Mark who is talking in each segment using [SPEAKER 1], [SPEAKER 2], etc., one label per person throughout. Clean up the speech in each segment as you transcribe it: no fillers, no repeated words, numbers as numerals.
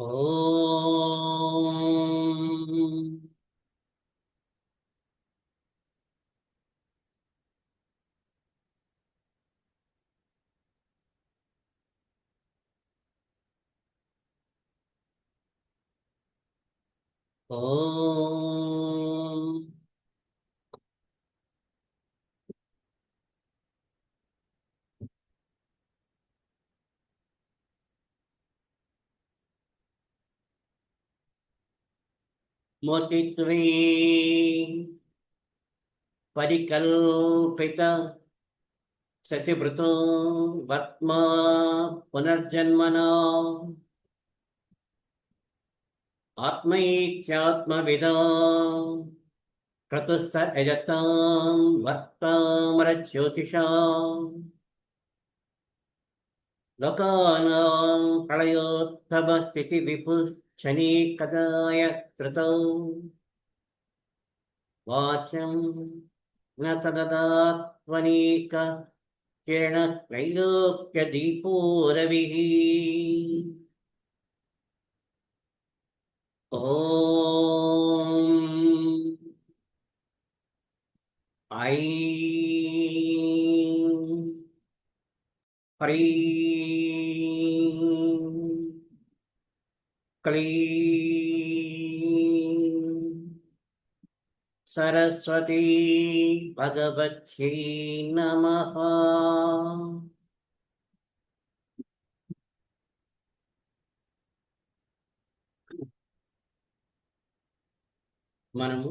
[SPEAKER 1] ఓం ఓం మూర్తిత్వే పరికల్పిత శశిభృతో వర్త్మా పునర్జన్మనా ఆత్మైత్యాత్మవిదా క్రతుస్థ యజతాం వర్తామరజ్యోతిషా లోకానాం ప్రళయోత్తమ స్థితి విపుశ్చనీకదాయ ధృతౌ వాచ్యం న సదదాత్వనీక కిరణ త్రైలోక్యదీపో రవిః ఓం ఐం హ్రీం క్లీం సరస్వతీ భగవత్యై నమః. మనము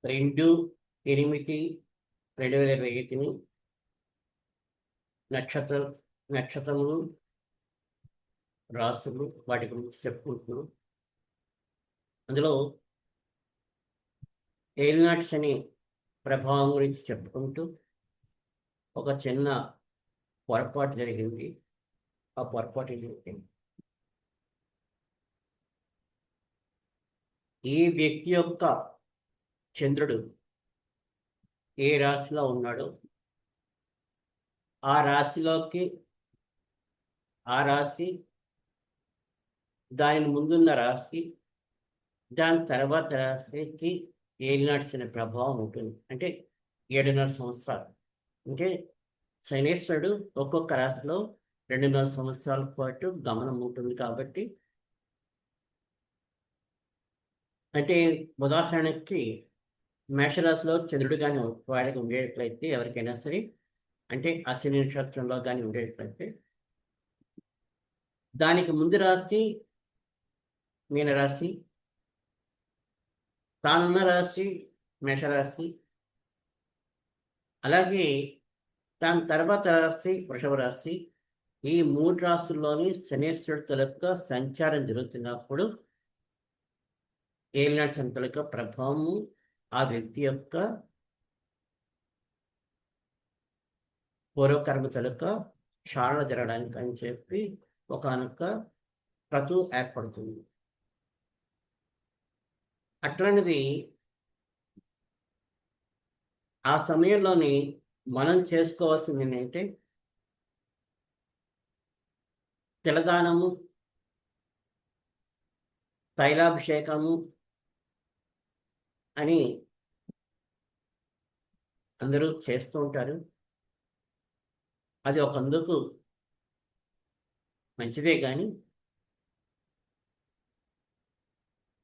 [SPEAKER 1] 2/8/2021 నక్షత్ర నక్షత్రములు, రాసులు, వాటి గురించి చెప్పుకుంటున్నాం. అందులో ఏలినాటి శని ప్రభావం గురించి చెప్పుకుంటూ ఒక చిన్న పొరపాటు జరిగింది. ఆ పొరపాటు ఏంటంటే, ఈ వ్యక్తి యొక్క చంద్రుడు ఏ రాశిలో ఉన్నాడో ఆ రాశిలోకి ఆ రాశి, దాని ముందున్న రాశి, దాని తర్వాత రాశికి ఏలినాటి శని ప్రభావం ఉంటుంది. అంటే 7.5 సంవత్సరాలు. అంటే శనేశ్వరుడు ఒక్కొక్క రాశిలో 2.5 సంవత్సరాల పాటు గమనం ఉంటుంది. కాబట్టి అంటే ఉదాహరణకి మేషరాశిలో చంద్రుడు కానీ వాడికి ఉండేట్లయితే, ఎవరికైనా సరే, అంటే అశ్విని నక్షత్రంలో కానీ ఉండేట్లయితే, దానికి ముందు రాశి మీనరాశి, తానున్న రాశి మేషరాశి, అలాగే దాని తర్వాత రాశి వృషభ రాశి. ఈ 3 రాశుల్లోని శనేశ్వరుడు యొక్క సంచారం జరుగుతున్నప్పుడు ఏలినాటి శని యొక్క ప్రభావము ఆ వ్యక్తి యొక్క పూర్వకర్మ యొక్క క్షాళన జరగడానికి అని చెప్పి ఒకానొక క్రతువు ఏర్పడుతుంది. అట్లాంటిది ఆ సమయంలోని మనం చేసుకోవాల్సింది ఏంటంటే, తిలదానము, తైలాభిషేకము అని అందరూ చేస్తూ ఉంటారు. అది ఒకందుకు మంచిదే, కానీ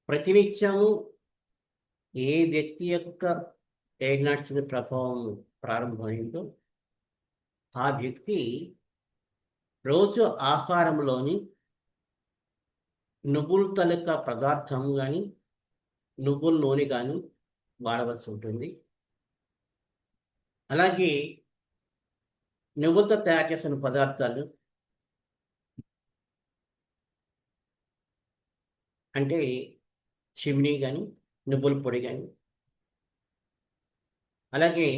[SPEAKER 1] ప్రతినిత్యము ఏ వ్యక్తి యొక్క ఏలినాటి శని ప్రభావం ప్రారంభమైందో ఆ వ్యక్తి రోజు ఆహారంలోని నువ్వుల తాలూకా పదార్థం కానీ, నువ్వుల నూనె కానీ వాడవలసి ఉంటుంది. అలాగే నువ్వులతో తయారు చేసిన పదార్థాలు అంటే చిమ్నీ కానీ, నువ్వుల పొడి కానీ, అలాగే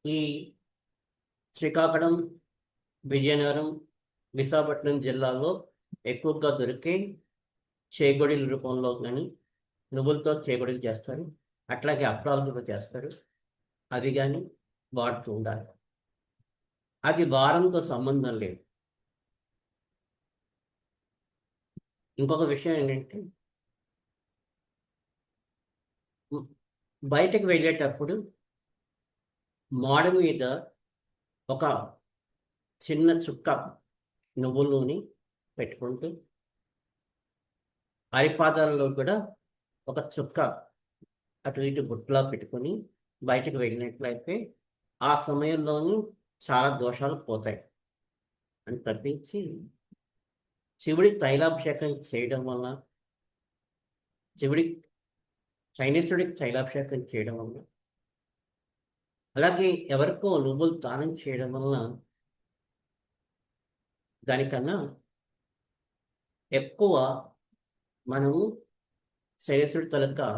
[SPEAKER 1] ఈ శ్రీకాకుళం, విజయనగరం, విశాఖపట్నం జిల్లాలో ఎక్కువగా దొరికే చేగొడిల రూపంలో కానీ నువ్వులతో చేగొడిలు చేస్తారు. అట్లాగే అప్పడాలు కూడా చేస్తారు. అవి కానీ వాడుతూ ఉండాలి. అది వారంతో సంబంధం లేదు. ఇంకొక విషయం ఏంటంటే ఉ- బయటకు వెళ్ళేటప్పుడు మాడ మీద ఒక చిన్న చుక్క నువ్వుల నూనె పెట్టుకుంటూ అరిపాదాల్లో కూడా ఒక చుక్క అటు ఇటు బుట్టలా పెట్టుకొని బయటకు వెళ్ళినట్లయితే ఆ సమయంలోనూ చాలా దోషాలు పోతాయి అని తప్పించి శివుడి తైలాభిషేకం చేయడం వల్ల శివుడి శైనేశ్వరుడికి తైలాభిషేకం చేయడం వల్ల అలాగే ఎవరికో నువ్వులు దానం చేయడం వలన దానికన్నా ఎక్కువ మనము శైనేశ్వరుడి తాలూకా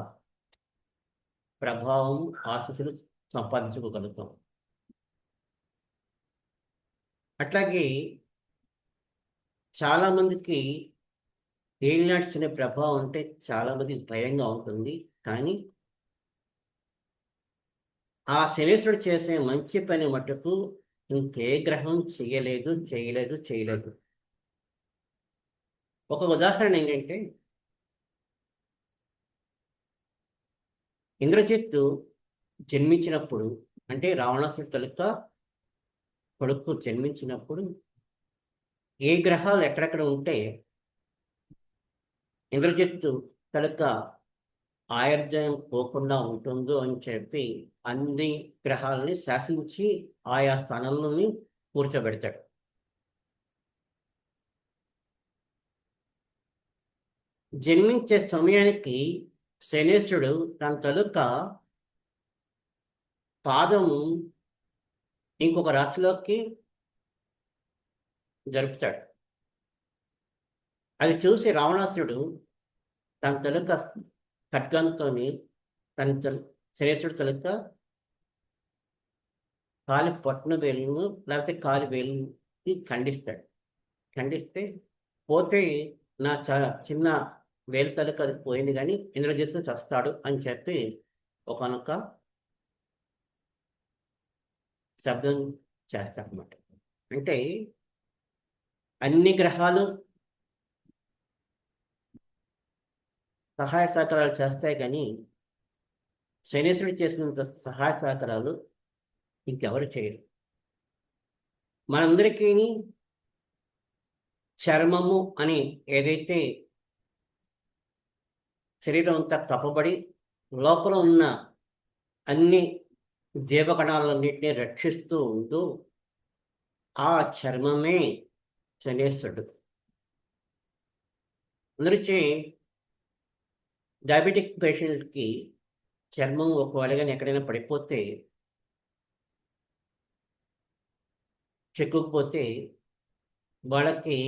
[SPEAKER 1] ప్రభావం ఆశీస్సులు సంపాదించుకోగలుగుతాం. అట్లాగే చాలామందికి ఏలినాటి శని ప్రభావం అంటే చాలామందికి భయంగా ఉంటుంది. కానీ ఆ శనీశ్వరుడు చేసే మంచి పని మటుకు ఇంకే గ్రహం చేయలేదు, చేయలేదు, చేయలేదు. ఒక ఉదాహరణ ఏంటంటే ఇంద్రజిత్తు జన్మించినప్పుడు, అంటే రావణాసుడి తాలూకా కొడుకు జన్మించినప్పుడు ఏ గ్రహాలు ఎక్కడెక్కడ ఉంటే ఇంద్రజిత్తు తాలూకా ఆయుర్దాయం పోకుండా ఉంటుందో అని చెప్పి అన్ని గ్రహాలని శాసించి ఆయా స్థానంలోని కూర్చోబెడతాడు. జన్మించే సమయానికి శనేశ్వరుడు తన తాలూకా పాదము ఇంకొక రాశిలోకి జరుపుతాడు. అది చూసి రావణాసురుడు తన తాలూకా ఖడ్గంతో తన శనేశ్వరుడు తాలూకా కాలి పట్టున వేలును లేకపోతే కాలి వేలుని ఖండిస్తాడు. ఖండిస్తే పోతే నా చిన్న వేలు తాలూకా అది పోయింది కానీ ఇంద్రజిత్తు చస్తాడు అని చెప్పి ఒకనొక శబ్దం చేస్తాడనమాట. అంటే అన్ని గ్రహాలు సహాయ సహకారాలు చేస్తాయి కానీ శనీశ్వరుడు చేసినంత సహాయ సహకారాలు ఇంకెవరు చేయరు. మనందరికీ చర్మము అని ఏదైతే శరీరం అంతా కప్పబడి లోపల ఉన్న అన్ని జీవకణాలన్నింటినీ రక్షిస్తూ ఉంటూ ఆ చర్మమే శనేశ్వరుడు. అందుకే డయాబెటిక్ పేషెంట్కి చర్మం ఒకవేళ కానీ ఎక్కడైనా పడిపోతే చెక్కుకుపోతే వాళ్ళకి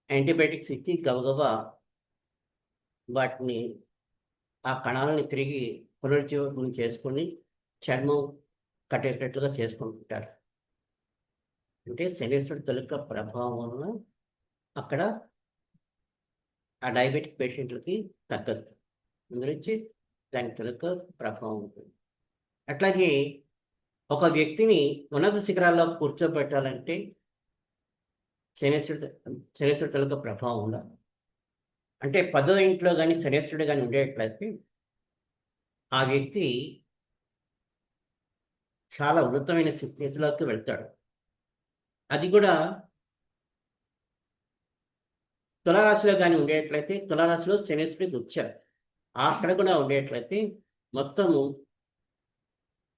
[SPEAKER 1] యాంటీబయాటిక్స్ ఇచ్చి గబగబా వాటిని ఆ కణాలని తిరిగి పునరుజ్జీవనం చేసుకొని చర్మం కట్టేటట్లుగా చేసుకుంటుంటారు. అంటే శనేశ్వరుడు తాలూకా ప్రభావం వలన అక్కడ ఆ డయాబెటిక్ పేషెంట్లకి తగ్గదు. అందులోంచి దాని తాలూకా ప్రభావం ఉంటుంది. అట్లాగే ఒక వ్యక్తిని ఉన్నత శిఖరాల్లో కూర్చోబెట్టాలంటే శనేశ్వరుడు శనేశ్వరుడు తాలూకా ప్రభావం ఉండాలి. అంటే 10వ ఇంట్లో కానీ శనేశ్వరుడు కానీ ఉండేట్లయితే ఆ వ్యక్తి చాలా ఉన్నతమైన స్థితిలోకి వెళ్తాడు. అది కూడా తులారాశిలో కానీ ఉండేట్లయితే తులారాశిలో శనేశ్వరుడికి వచ్చారు అక్కడ కూడా ఉండేట్లయితే మొత్తము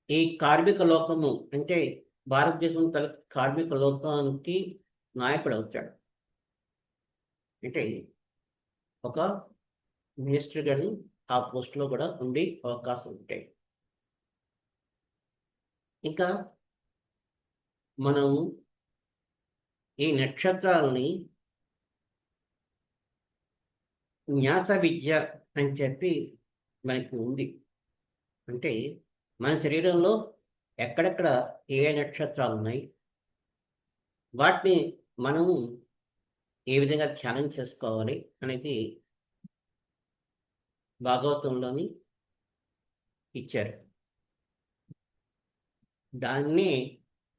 [SPEAKER 1] ఈ కార్మిక లోకము అంటే భారతదేశం తల కార్మిక లోకానికి నాయకుడు అవుతాడు. అంటే ఒక మినిస్టర్ గారు ఆ పోస్ట్లో కూడా ఉండే అవకాశం ఉంటాయి. ఇంకా మనము ఈ నక్షత్రాలని న్యాస విద్య అని చెప్పి మనకి ఉంది. అంటే మన శరీరంలో ఎక్కడెక్కడ ఏ నక్షత్రాలు ఉన్నాయి వాటిని మనము ఏ విధంగా ధ్యానం చేసుకోవాలి అనేది భాగవతంలోని ఇచ్చారు. దాన్ని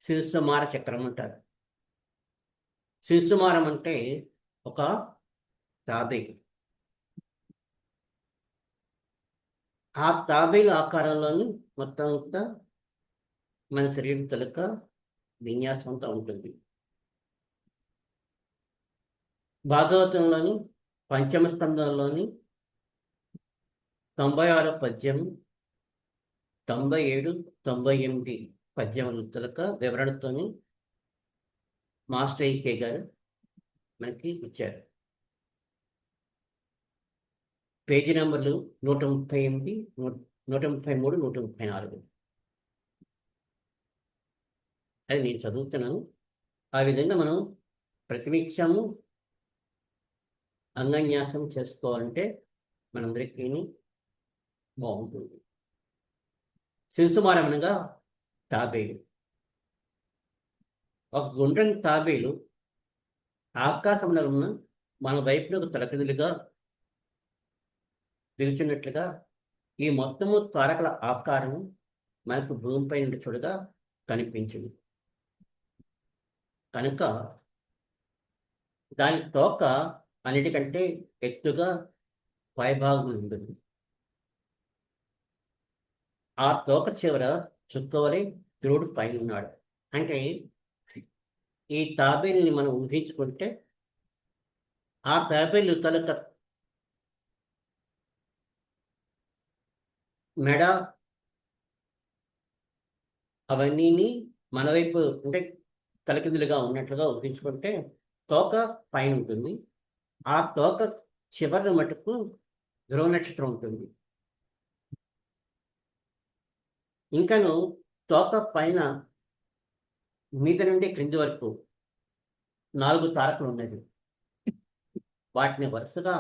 [SPEAKER 1] శిశుమార చక్రం అంటారు. శిశుమారం అంటే ఒక తాబేలు. ఆ తాబేలు ఆకారంలోని మొత్తం అంతా మన శరీరం తలక విన్యాసం అంతా ఉంటుంది. భాగవతంలోని పంచమ స్కంధంలోని 96 పద్యం, 97, 98 పద్యముల తలక వివరణతోని మాస్టర్ ఈకే గారు మనకి ఇచ్చారు. పేజీ నెంబర్లు 138, 133, 134. అది నేను చదువుతున్నాను. ఆ విధంగా మనం ప్రతినిత్యము అంగన్యాసం చేసుకోవాలంటే మనందరికీ బాగుంటుంది. శిశుమారం అనగా తాబేలు. ఒక గుండ్రని తాబేలు ఆకాశంలో ఉన్న మన వైపునకు తలకిదులుగా దిగుచున్నట్లుగా ఈ మొత్తము తారకల ఆకారం మనకు భూమిపై నుండి చూడగా కనిపించింది. కనుక దాని తోక అన్నిటికంటే ఎత్తుగా పైభాగం ఉంటుంది. ఆ తోక చివర చుక్కవలే ధ్రువుడు పైన ఉన్నాడు. అంటే ఈ తాబేలుని మనం ఊహించుకుంటే ఆ తాబేలు తలక మెడ అవన్నీ మన వైపు అంటే తలకిందులుగా ఉన్నట్లుగా ఊహించుకుంటే తోక పైన ఉంటుంది. ఆ తోక చివరి మటుకు ధ్రువ నక్షత్రం ఉంటుంది. ఇంకను తోక పైన మీద నుండి క్రింది వరకు 4 తారకలు ఉన్నది. వాటిని వరుసగా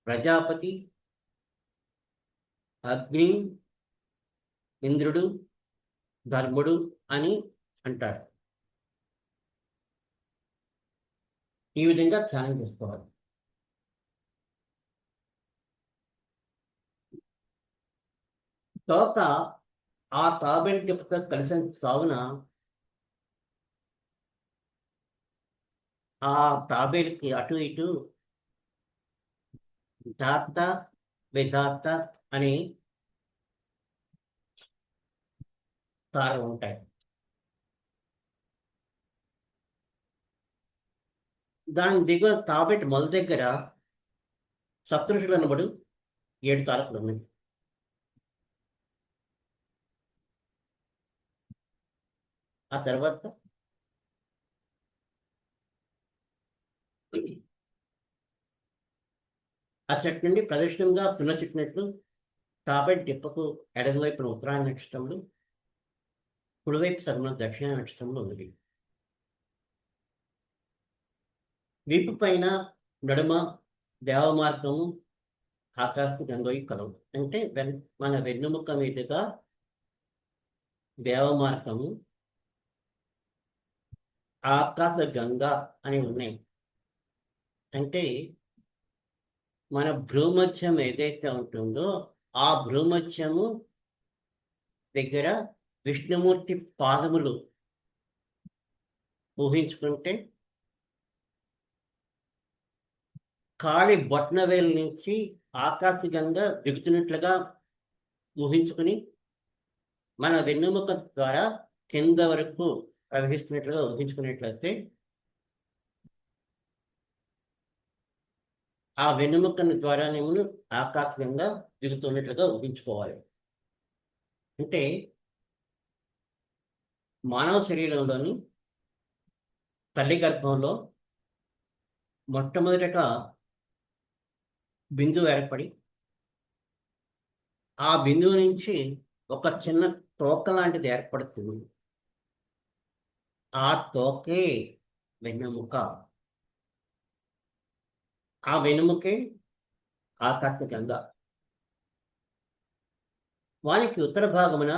[SPEAKER 1] ప్రజాపతి, అగ్ని, ఇంద్రుడు, ధర్ముడు అని అంటారు. ఈ విధంగా ధ్యానం చేసుకోవాలి. తోక ఆ తాబేలు టిప్పుతో కలిసిన సాగున ఆ తాబేలుకి అటు ఇటు దాత విధాత అని తారలు ఉంటాయి. దాని దిగువ తాబేటి మొల దగ్గర సప్తఋషులు అనబడు 7 తారకులు ఉన్నాయి. ఆ తర్వాత ఆ చెట్టు నుండి ప్రదక్షిణంగా సున్న చుట్టినట్లు తాబేటి టిప్పకు ఎడమవైపున ఉత్తరాయణ నక్షత్రములు, కుడివైపు సగం దక్షిణ నక్షత్రంలో ఉంది. వీపు పైన నడుమ దేవమార్గము ఆకాశ గంగోయి కలవు. అంటే మన వెన్నుముక్క మీదుగా దేవమార్గము, ఆకాశ గంగ అని ఉన్నాయి. అంటే మన భ్రూమధ్యం ఏదైతే ఉంటుందో ఆ భ్రూమధ్యము దగ్గర విష్ణుమూర్తి పాదములు ఊహించుకుంటే కాలి బొట్నవేలు నుంచి ఆకాశగంగా దిగుతున్నట్లుగా ఊహించుకుని మన వెన్నుముక ద్వారా కింద వరకు ప్రవహిస్తున్నట్లుగా ఊహించుకున్నట్లయితే ఆ వెన్నుముక ద్వారానేమో ఆకాశగంగా దిగుతున్నట్లుగా ఊహించుకోవాలి. అంటే మానవ శరీరంలోని తల్లి గర్భంలో మొట్టమొదటగా బిందువు ఏర్పడి ఆ బిందువు నుంచి ఒక చిన్న తోక లాంటిది ఏర్పడుతుంది. ఆ తోకే వెన్నెముక. ఆ వెన్నెముకే ఆకాశగంగా. వానికి ఉత్తర భాగమున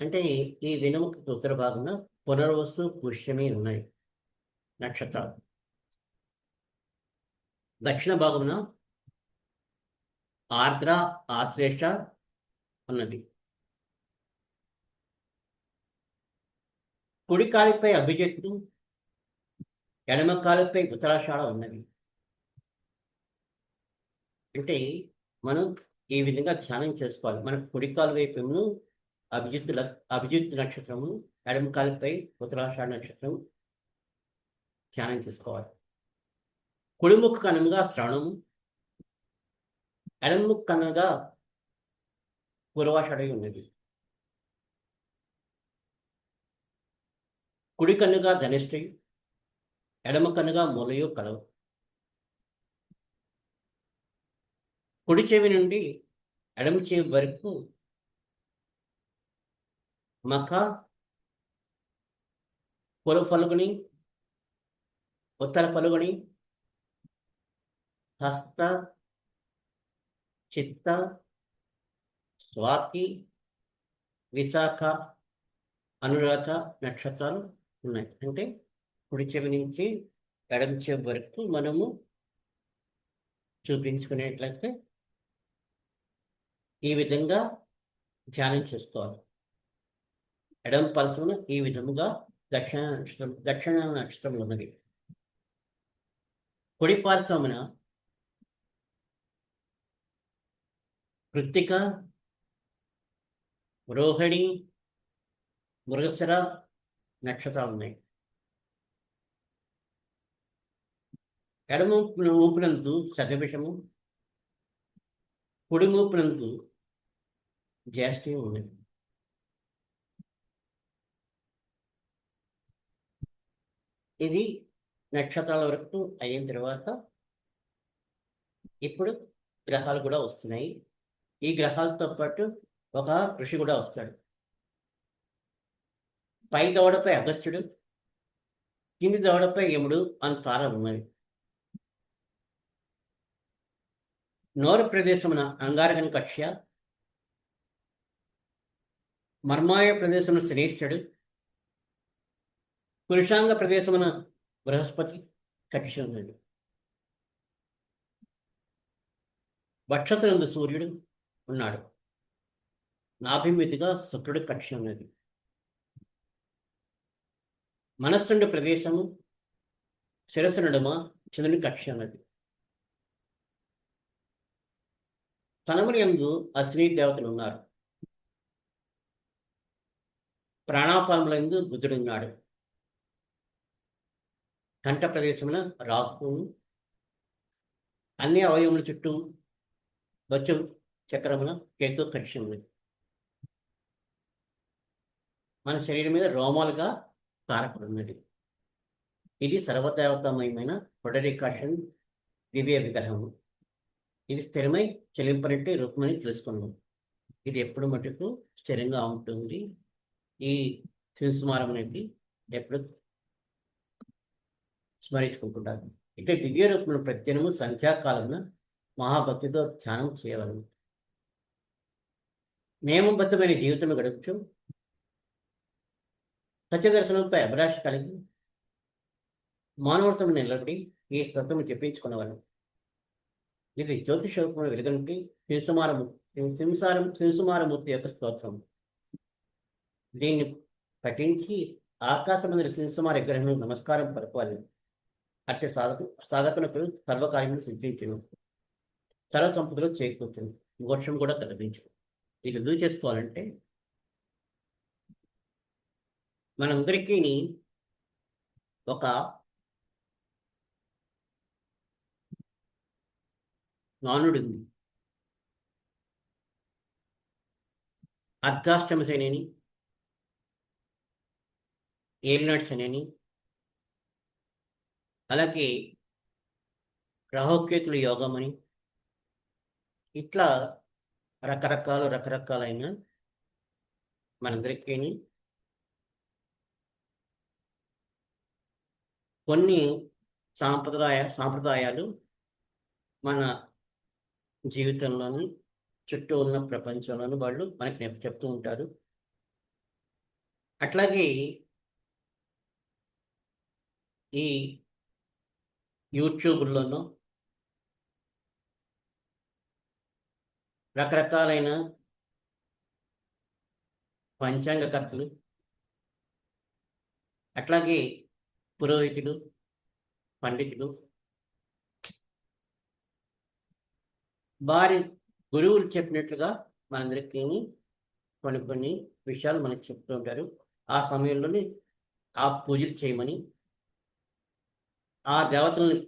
[SPEAKER 1] అంటే ఈ వెన్నెముకకి ఉత్తర భాగమున పునర్వసు, పుష్యమి ఉన్నాయి నక్షత్రాలు. దక్షిణ భాగమున ఆర్ద్ర, ఆశ్లేష ఉన్నది. కుడి కాలుపై అభిజిత్తు, ఎడమ కాలుపై ఉత్తరాషాఢ ఉన్నవి. అంటే మనం ఈ విధంగా ధ్యానం చేసుకోవాలి. మన కుడి కాలు వైపును అభిజిత్తు నక్షత్రము, ఎడమ కాలుపై ఉత్తరాషాఢ నక్షత్రం ధ్యానం చేసుకోవాలి. కుడి ముక్కు కనుమగా శ్రవణము, ఎడమ ముక్కు కనుమగా పూర్వాషాఢ ఉన్నది. కుడి కన్నుగా ధనిష్ఠి, ఎడమ కన్నుగా మూలయు కలవు. కుడి చెవి నుండి ఎడమ చెవి వరకు మఖ, పూర్వ ఫల్గుని, ఉత్తర ఫల్గుని, హస్త, చిత్త, స్వాతి, విశాఖ, అనురాధ నక్షత్రాలు ఉన్నాయి. అంటే కుడి చెవి నుంచి ఎడమ చెవి వరకు మనము చూపించుకునేట్లయితే ఈ విధంగా ధ్యానం చేసుకోవాలి. ఎడమ పలసమున ఈ విధముగా దక్షిణ నక్షత్రం ఉన్నది. కుడి పార్శ్వమున కృత్తిక, రోహిణి, మృగశిర నక్షత్రాలు ఉన్నాయి. ఎడమ ఊపినందు శతభిషము, కుడి ఊపినందు జ్యేష్ఠి ఉన్నది. ఇది నక్షత్రాల వరకు అయిన తర్వాత ఇప్పుడు గ్రహాలు కూడా వస్తున్నాయి. ఈ గ్రహాలతో పాటు ఒక ఋషి కూడా వస్తాడు. పై దవడపై అగస్త్యుడు, కింది దవడపై యముడు అని తారలు ఉన్నాయి. నోరు ప్రదేశమున అంగారకన్ కక్ష్య, మర్మాయ ప్రదేశమున శనీశ్వరుడు, పురుషాంగ ప్రదేశమున బృహస్పతి కక్ష ఉన్నాడు. వక్షసనందు సూర్యుడు ఉన్నాడు. నాభిమితిగా శుక్రుడు కక్ష ఉన్నది. మనస్సుండి ప్రదేశము శిరస్సు నడుమ చంద్రుని కక్ష ఉన్నది. తనముని యందు అశ్విని దేవతలు ఉన్నారు. ప్రాణాపానములందు బుద్ధుడున్నాడు. కంఠ ప్రదేశమున రాహువును, అన్ని అవయవముల చుట్టూ బొచ్చు చక్రమున కేతు కక్ష ఉన్నది. మన శరీరం మీద రోమాలుగా తారకుడున్నది. ఇది సర్వదేవతామయమైన పుడరీకాషన్ దివ్య విగ్రహము. ఇది స్థిరమై చెలింపనట్టు రూపమని తెలుసుకున్నాం. ఇది ఎప్పుడు మటుకు స్థిరంగా ఉంటుంది. ఈ శివసుమారం అనేది ఎప్పుడు స్మరించుకుంటుంటారు. ఇట్లా దివ్య రూపంలో ప్రతిదినము సంధ్యాకాలమున మహాభక్తితో ధ్యానం చేయవలను. నియమబద్ధమైన జీవితం గడుపుచు సత్యదర్శనంపై అభిలాష కలిగి మానవత్వం నిలబడి ఈ స్తోత్రము చెప్పించుకున్నవారు. ఇది జ్యోతిష రూపంలో వెలుగంటి శివసుమారమూర్తి యొక్క స్తోత్రం. దీన్ని పఠించి ఆకాశమందిర శివసుమార విగ్రహం నమస్కారం పలుకోవాలి. అట్టి సాధకులకు సర్వకార్యములు సిద్ధించును, సర్వ సంపదలు చేకూర్చును, మోక్షం కూడా కలిగించును. ఇది రుజువు చేసుకోవాలంటే మనందరికీ ఒక నానుడు ఉంది. అర్ధాష్టమ శని, ఏలినాటి శని, అలాగే రాహుకేతుల యోగమని, ఇట్లా రకరకాలైన మనందరికీ కొన్ని సాంప్రదాయాలు మన జీవితంలోని చుట్టూ ఉన్న ప్రపంచంలోని వాళ్ళు మనకి చెప్తూ ఉంటారు. అట్లాగే ఈ యూట్యూబ్లోనూ రకరకాలైన పంచాంగకర్తలు అట్లాగే పురోహితులు, పండితులు, వారి గురువులు చెప్పినట్లుగా మనందరికీ కొన్ని కొన్ని విషయాలు మనకు చెప్తూ ఉంటారు. ఆ సమయంలోనే ఆ పూజలు చేయమని, ఆ దేవతల్ని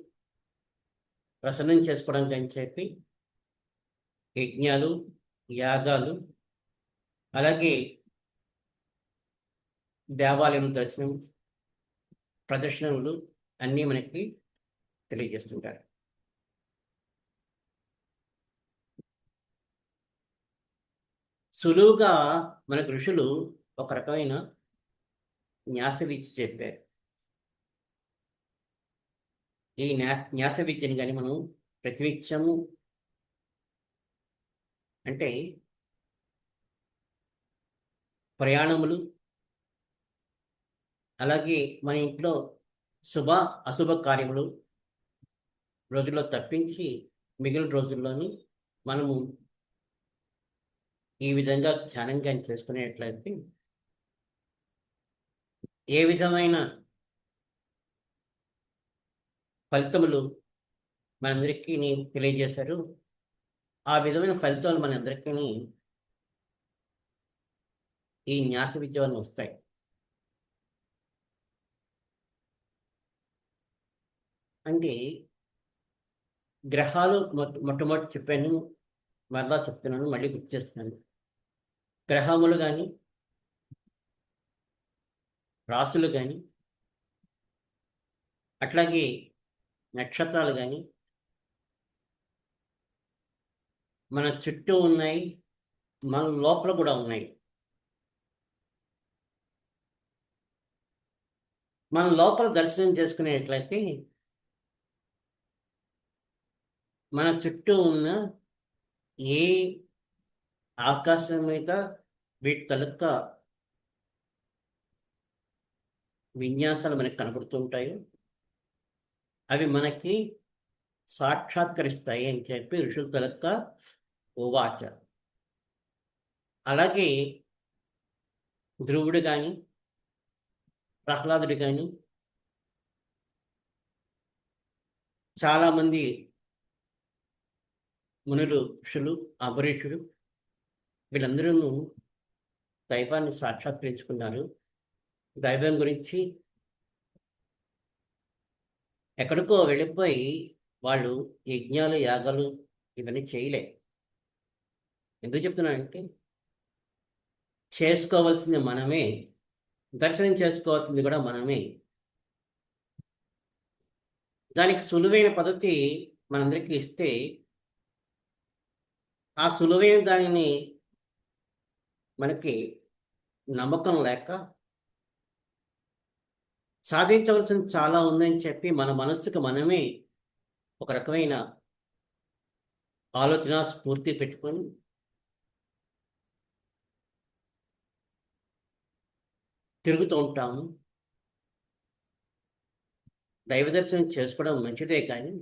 [SPEAKER 1] ప్రసన్నం చేసుకోవడానికి అని చెప్పి యజ్ఞాలు, యాగాలు, అలాగే దేవాలయం దర్శనం, ప్రదర్శనలు అన్నీ మనకి తెలియజేస్తుంటారు. సులువుగా మనకు ఋషులు ఒక రకమైన న్యాస విద్య చెప్పారు. ఈ న్యాస విద్యని కానీ మనం ప్రతినిత్యము అంటే ప్రయాణములు, అలాగే మన ఇంట్లో శుభ అశుభ కార్యములు రోజుల్లో తప్పించి మిగిలిన రోజుల్లోని మనము ఈ విధంగా ధ్యానంగా చేసుకునేట్లయితే ఏ విధమైన ఫలితములు మనందరికీ తెలియజేశారు. ఆ విధమైన ఫలితాలు మనందరికీ ఈ న్యాస విద్య వలన వస్తాయి. అంటే గ్రహాలు మొట్టమొదటి చెప్పాను, మరలా చెప్తున్నాను, మళ్ళీ గుర్తు చేస్తున్నాను. గ్రహములు కానీ, రాసులు కానీ, అట్లాగే నక్షత్రాలు కానీ మన చుట్టూ ఉన్నాయి, మన లోపల కూడా ఉన్నాయి. మన లోపల దర్శనం చేసుకునేట్లయితే మన చుట్టూ ఉన్న ఏ ఆకాశం మీద వీటి తలక విన్యాసాలు మనకి కనబడుతూ ఉంటాయి. అవి మనకి సాక్షాత్కరిస్తాయి అని చెప్పి ఋషుల తలక ఉవాచ. అలాగే ధ్రువుడు కానీ, ప్రహ్లాదుడు కానీ, చాలామంది మునులు, ఋషులు, అంబరీషుడు వీళ్ళందరూ దైవాన్ని సాక్షాత్కరించుకున్నారు. దైవం గురించి ఎక్కడికో వెళ్ళిపోయి వాళ్ళు యజ్ఞాలు, యాగాలు ఇవన్నీ చేయలే. ఎందుకు చెప్తున్నానంటే చేసుకోవాల్సింది మనమే, దర్శనం చేసుకోవాల్సింది కూడా మనమే. దానికి సులువైన పద్ధతి మనందరికీ ఇస్తే ఆ సులువైన దానిని మనకి నమ్మకం లేక సాధించవలసింది చాలా ఉందని చెప్పి మన మనస్సుకు మనమే ఒక రకమైన ఆలోచన స్ఫూర్తి పెట్టుకొని తిరుగుతూ ఉంటాము. దైవ దర్శనం చేసుకోవడం మంచిదే, కానీ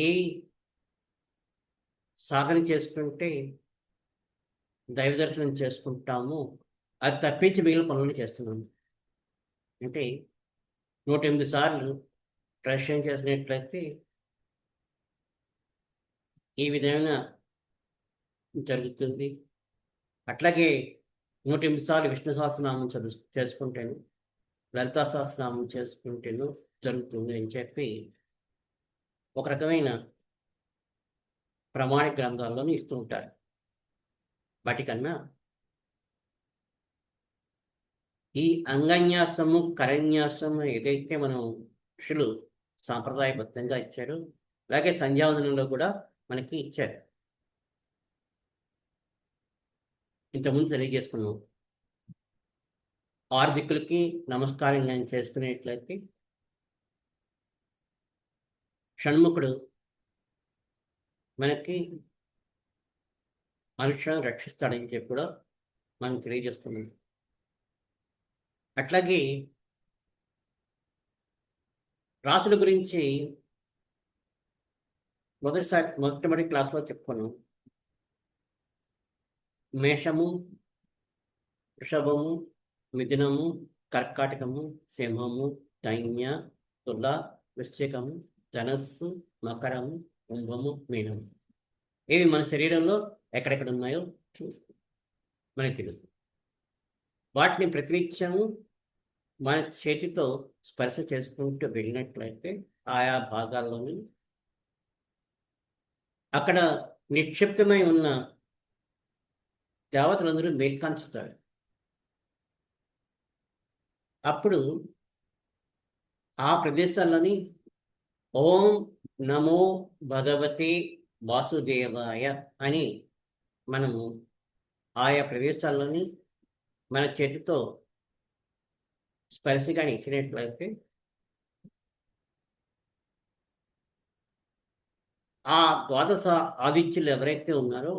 [SPEAKER 1] ఏ సాధన చేసుకుంటే దైవ దర్శనం చేసుకుంటాము అది తప్పించి మిగిలిన పనులు చేస్తున్నాము. అంటే 108 సార్లు ప్రదక్షిణ చేసినట్లయితే ఈ విధమైన జరుగుతుంది. అట్లాగే 108 సార్లు విష్ణు సహస్రనామం చేసుకుంటాను, లలితా సహస్రనామం చేసుకుంటేను జరుగుతుంది అని చెప్పి ఒక రకమైన ప్రమాణిక గ్రంథాల్లోనూ ఇస్తూ ఉంటారు. వాటికన్నా ఈ అంగన్యాసము, కరన్యాసము ఏదైతే మనం ఋషులు సాంప్రదాయబద్ధంగా ఇచ్చారో, అలాగే సంధ్యావందనంలో కూడా మనకి ఇచ్చారు. ఇంతకుముందు తెలియజేసుకున్నాం. 6 దిక్కులకి నమస్కారం కానీ చేసుకునేట్లయితే షణ్ముఖుడు మనకి అనుక్షణం రక్షిస్తాడని చెప్పి కూడా మనం తెలియజేస్తున్నాం. అట్లాగే రాసుల గురించి మొట్టమొదటి క్లాస్లో చెప్పుకున్నాం. మేషము, వృషభము, మిథునము, కర్కాటకము, సింహము, కన్య, తుల, వృశ్చికము, ధనస్సు, మకరము, కుంభము, మీనము. ఇవి మన శరీరంలో ఎక్కడెక్కడ ఉన్నాయో చూసుకో, మనకి తెలుసు. వాటిని ప్రతినిత్యము మన చేతితో స్పర్శ చేసుకుంటూ వెళ్ళినట్లయితే ఆయా భాగాల్లోని అక్కడ నిక్షిప్తమై ఉన్న దేవతలందరూ మేల్కాంచుతారు. అప్పుడు ఆ ప్రదేశాల్లోని ఓం నమో భగవతే వాసుదేవాయ అని మనము ఆయా ప్రదేశాల్లోని మన చేతితో స్పర్శ కానీ ఇచ్చినట్లయితే ఆ ద్వాదశ ఆదిత్యులు ఎవరైతే ఉన్నారో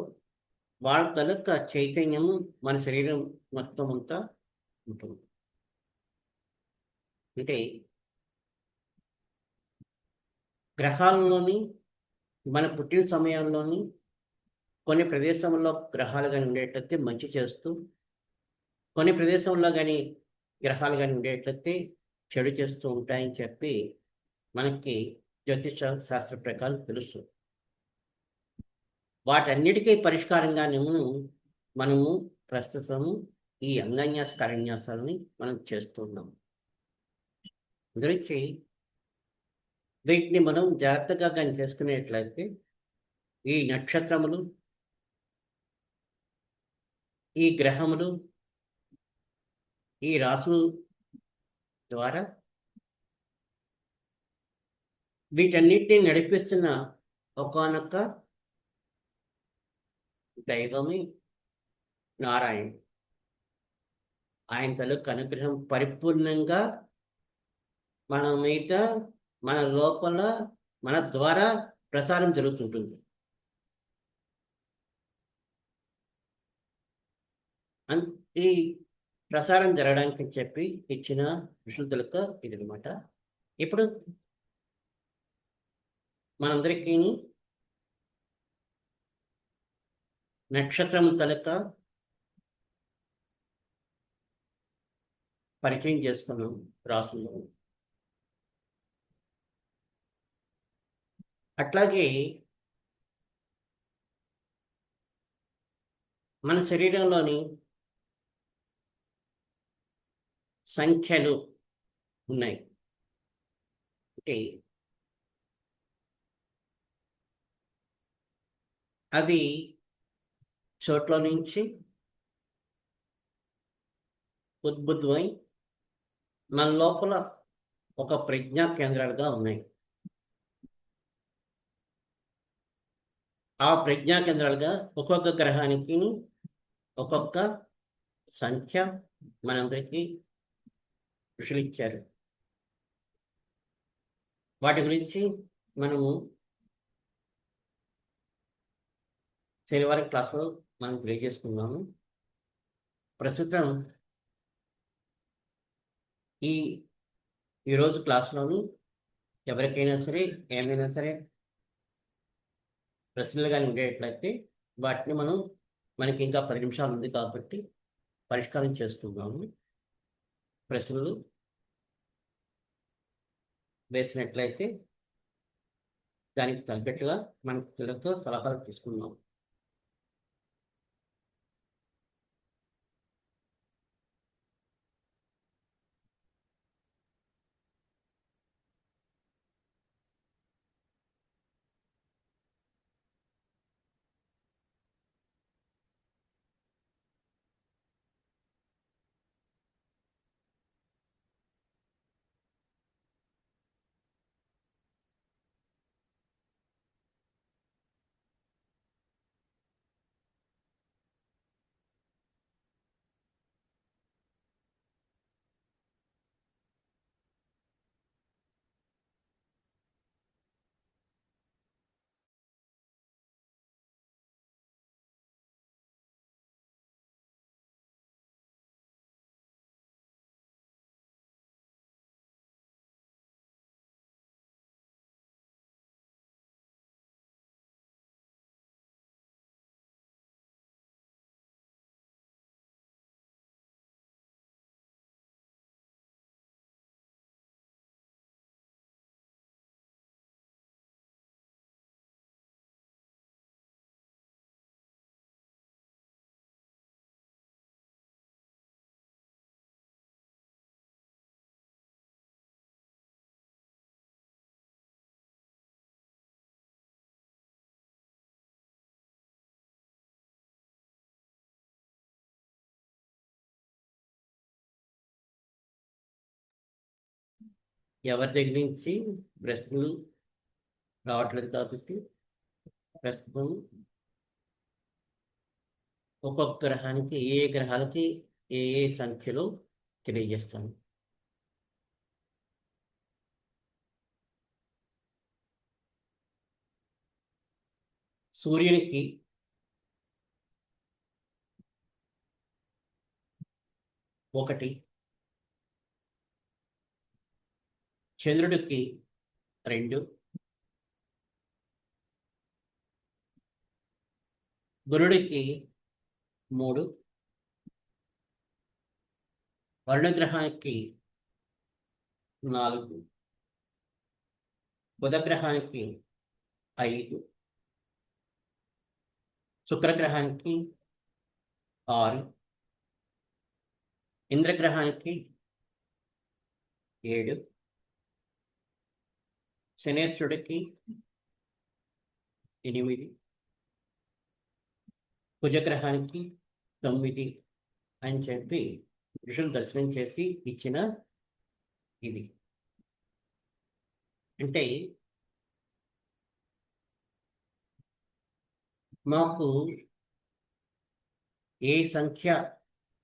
[SPEAKER 1] వాళ్ళ తాలూకా చైతన్యము మన శరీరం మొత్తం అంతా ఉంటుంది. అంటే గ్రహాల్లోని మన పుట్టిన సమయంలోని కొన్ని ప్రదేశంలో గ్రహాలు కానీ ఉండేటట్లయితే మంచి చేస్తూ, కొన్ని ప్రదేశంలో కానీ గ్రహాలు కానీ ఉండేటట్లయితే చెడు చేస్తూ ఉంటాయని చెప్పి మనకి జ్యోతిష శాస్త్ర ప్రకారం తెలుసు. వాటన్నిటికీ పరిష్కారంగా మనము ప్రస్తుతము ఈ అంగన్యాస కరన్యాసాలని మనం చేస్తున్నాం. గురించి వీటిని మనం జాగ్రత్తగా కానీ చేసుకునేట్లయితే ఈ నక్షత్రములు, ఈ గ్రహములు, ఈ రాసుల ద్వారా వీటన్నిటిని నడిపిస్తున్న ఒకానొక దైవమే నారాయణ. ఆయన తాలూకు అనుగ్రహం పరిపూర్ణంగా మన మీద, మన లోపల, మన ద్వారా ప్రసారం జరుగుతుంటుంది. ఈ ప్రసారం జరగడానికి చెప్పి ఇచ్చిన విశుద్ధులకు ఇదనమాట. ఇప్పుడు మనందరికీ నక్షత్రం తలక పరిచయం చేసుకున్నాం రాసుల్లో. అట్లాగే మన శరీరంలోని సంఖ్యలు ఉన్నాయి. అంటే అవి చోట్ల నుంచి ఉద్భుతమై మన లోపల ఒక ప్రజ్ఞా కేంద్రాలుగా ఉన్నాయి. ఆ ప్రజ్ఞా కేంద్రాలుగా ఒక్కొక్క గ్రహానికి ఒక్కొక్క సంఖ్య మనందరికీ ఋషులు ఇచ్చారు. వాటి గురించి మనము శనివారం క్లాస్లో మనం తెలియజేసుకున్నాము. ప్రస్తుతం ఈరోజు క్లాస్లోని ఎవరికైనా సరే ఏమైనా సరే ప్రశ్నలు కానీ ఉండేట్లయితే వాటిని మనకి ఇంకా 10 నిమిషాలు ఉంది కాబట్టి పరిష్కారం చేసుకుందాము. ప్రశ్నలు వేసినట్లయితే దానికి తగ్గట్టుగా మన పిల్లలతో సలహాలు తీసుకుందాం. ఎవరి దగ్గర నుంచి ప్రశ్నలు రావట్లేదు కాబట్టి ప్రస్తుతం ఒక్కొక్క గ్రహానికి ఏ గ్రహాలకి ఏ ఏ సంఖ్యలో తెలియజేస్తాను. సూర్యునికి 1, చంద్రుడికి 2, గురుడికి 3, వరుణగ్రహానికి 4, బుధగ్రహానికి 5, శుక్రగ్రహానికి 6, ఇంద్రగ్రహానికి 7, శనేశ్వరుడికి 8, కుజగ్రహానికి 9 అని చెప్పి ఋషులు దర్శనం చేసి ఇచ్చిన ఇది. అంటే మాకు ఏ సంఖ్య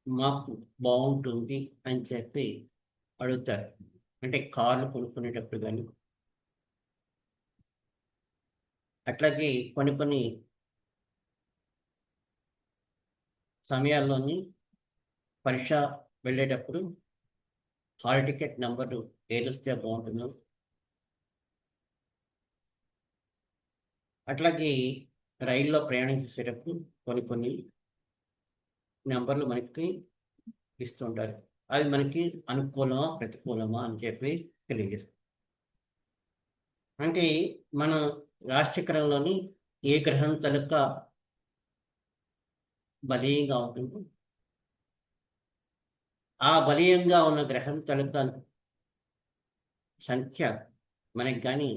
[SPEAKER 1] మాకు బాగుంటుంది అని చెప్పి అడుగుతారు. అంటే కార్లు కొనుక్కునేటప్పుడు కానీ, అట్లాగే కొన్ని కొన్ని సమయాల్లోని పరీక్ష వెళ్ళేటప్పుడు హాల్ టికెట్ నెంబరు ఏదొస్తే బాగుంటుందో, అట్లాగే రైల్లో ప్రయాణం చేసేటప్పుడు కొన్ని కొన్ని నెంబర్లు మనకి ఇస్తుంటారు. అవి మనకి అనుకూలమా ప్రతికూలమా అని చెప్పి తెలియజేస్తుంది. అంటే మన రాశిచక్రంలోని ఏ గ్రహం తాలూకా బలీయంగా ఉంటుందో, ఆ బలీయంగా ఉన్న గ్రహం తాలూకా సంఖ్య మనకి కానీ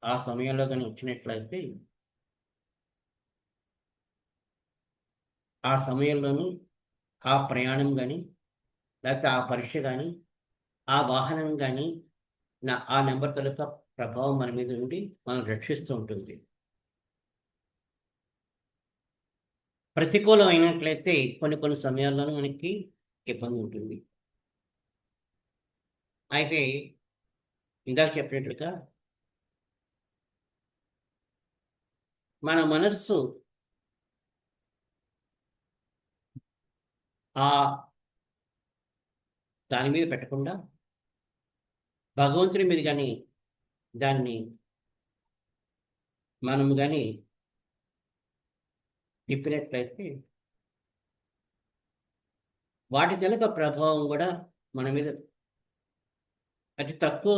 [SPEAKER 1] ఆ సమయంలో కానీ వచ్చినట్లయితే ఆ సమయంలోనూ ఆ ప్రయాణం కానీ, లేకపోతే ఆ పరీక్ష కానీ, ఆ వాహనం కానీ ఆ నెంబర్ తాలూకా ప్రభావం మన మీద ఉండి మనం రక్షిస్తూ ఉంటుంది. ప్రతికూలమైనట్లయితే కొన్ని కొన్ని సమయాల్లోనూ మనకి ఇబ్బంది ఉంటుంది. అయితే ఇందాక చెప్పినట్లుగా మన మనస్సు ఆ దాని మీద పెట్టకుండా భగవంతుని మీద కానీ దాన్ని మనము కానీ తిప్పినట్లయితే వాటి తాలూకా ప్రభావం కూడా మన మీద అతి తక్కువ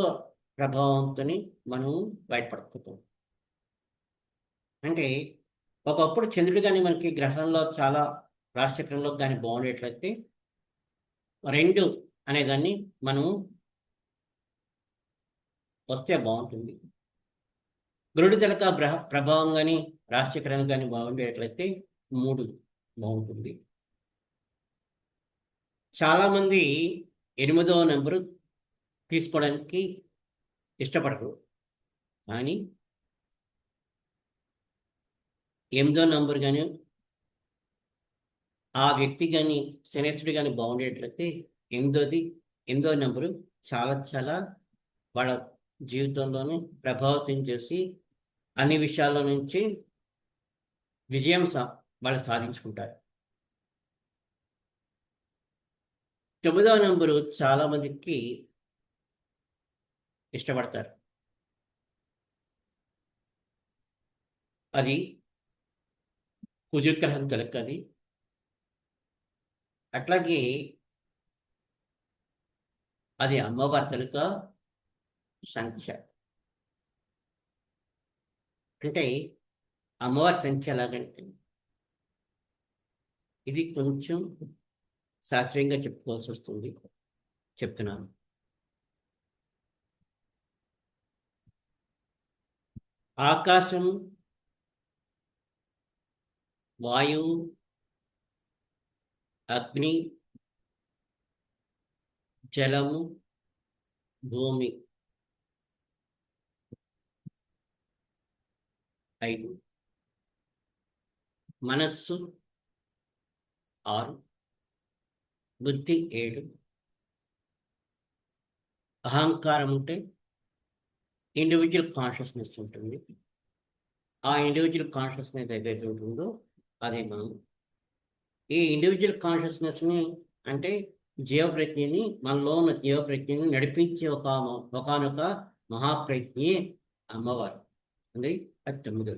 [SPEAKER 1] ప్రభావంతో మనం బయటపడుతున్నాం. అంటే ఒకప్పుడు చంద్రుడు కానీ మనకి గ్రహంలో చాలా రాశిచక్రంలో కానీ బాగుండేట్లయితే 2 అనేదాన్ని మనం వస్తే బాగుంటుంది. గురుడి తాలూకా ప్రభావం కానీ రాశిచక్రం కానీ బాగుండేట్లయితే 3 బాగుంటుంది. చాలామంది 8వ నెంబరు తీసుకోవడానికి ఇష్టపడరు. కానీ 8వ నంబర్ కానీ ఆ వ్యక్తి కానీ శనేశ్వరుడు కానీ బాగుండేట్లయితే 8వ నెంబరు చాలా చాలా వాళ్ళ జీవితంలోనూ ప్రభావితం చేసి అన్ని విషయాల నుంచి విజయం వాళ్ళు సాధించుకుంటారు. 9వ నెంబరు చాలా మందికి ఇష్టపడతారు. అది కుజగ్రహం కనుక అది. అట్లాగే అది అమ్మవారి కనుక సంఖ్య. అంటే అమ్మవారి సంఖ్య ఎలాగంటే ఇది కొంచెం శాస్త్రీయంగా చెప్పుకోవాల్సి వస్తుంది, చెప్తున్నాను. ఆకాశం, వాయువు, అగ్ని, జలము, భూమి 5, మనస్సు 6, బుద్ధి 7, అహంకారం ఉంటే ఇండివిజువల్ కాన్షియస్‌నెస్ ఉంటుంది. ఆ ఇండివిజువల్ కాన్షియస్‌నెస్ ఏదైతే ఉంటుందో అది మనం ఈ ఇండివిజువల్ కాన్షియస్‌నెస్‌ని అంటే జీవప్రజ్ఞని మనలో ఉన్న జీవప్రజ్ఞని నడిపించే ఒకానొక మహాప్రజ్ఞే అమ్మవారు. అది అది 9.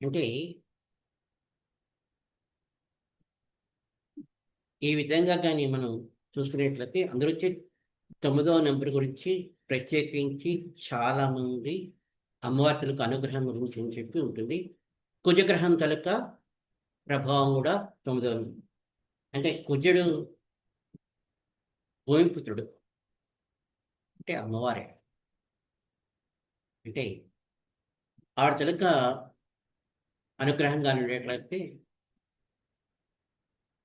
[SPEAKER 1] అంటే ఈ విధంగా గాని మనం చూసుకునేట్లయితే అందులోచ్చి 9వ నంబర్ గురించి ప్రత్యేకించి చాలామంది అమ్మవారి తాలూకా అనుగ్రహం గురించి అని చెప్పి ఉంటుంది. కుజగ్రహం తాలూకా ప్రభావం కూడా 9వ అంటే కుజుడు భూమిపుత్రుడు. అంటే అమ్మవారే. అంటే ఆవిడ తాలూకా అనుగ్రహం గాని ఉండేట్లయితే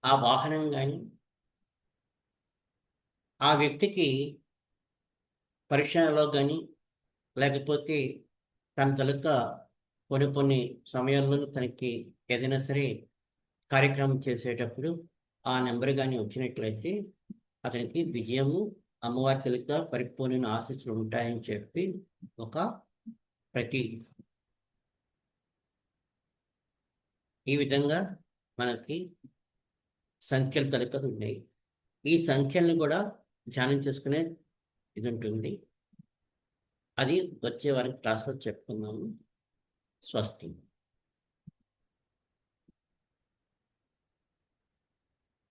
[SPEAKER 1] ఆ వాహనం గాని, ఆ వ్యక్తికి పరీక్షలో గాని, లేకపోతే తన తాలూకా కొన్ని కొన్ని సమయాల్లో తనకి ఏదైనా సరే కార్యక్రమం చేసేటప్పుడు ఆ నంబర్ గాని వచ్చినట్లయితే అతనికి విజయము, అమ్మవారి తాలూకా పరిపూర్ణ ఆశీస్సులు ఉంటాయని చెప్పి ఒక ప్రతీతి. ఈ విధంగా మనకి సంఖ్యల తాలూకా ఉన్నాయి. ఈ సంఖ్యలను కూడా ధ్యానం చేసుకునే ఇది ఉంటుంది. అది వచ్చే వారం క్లాస్‌లో చెప్పుకుందాము. స్వస్తి.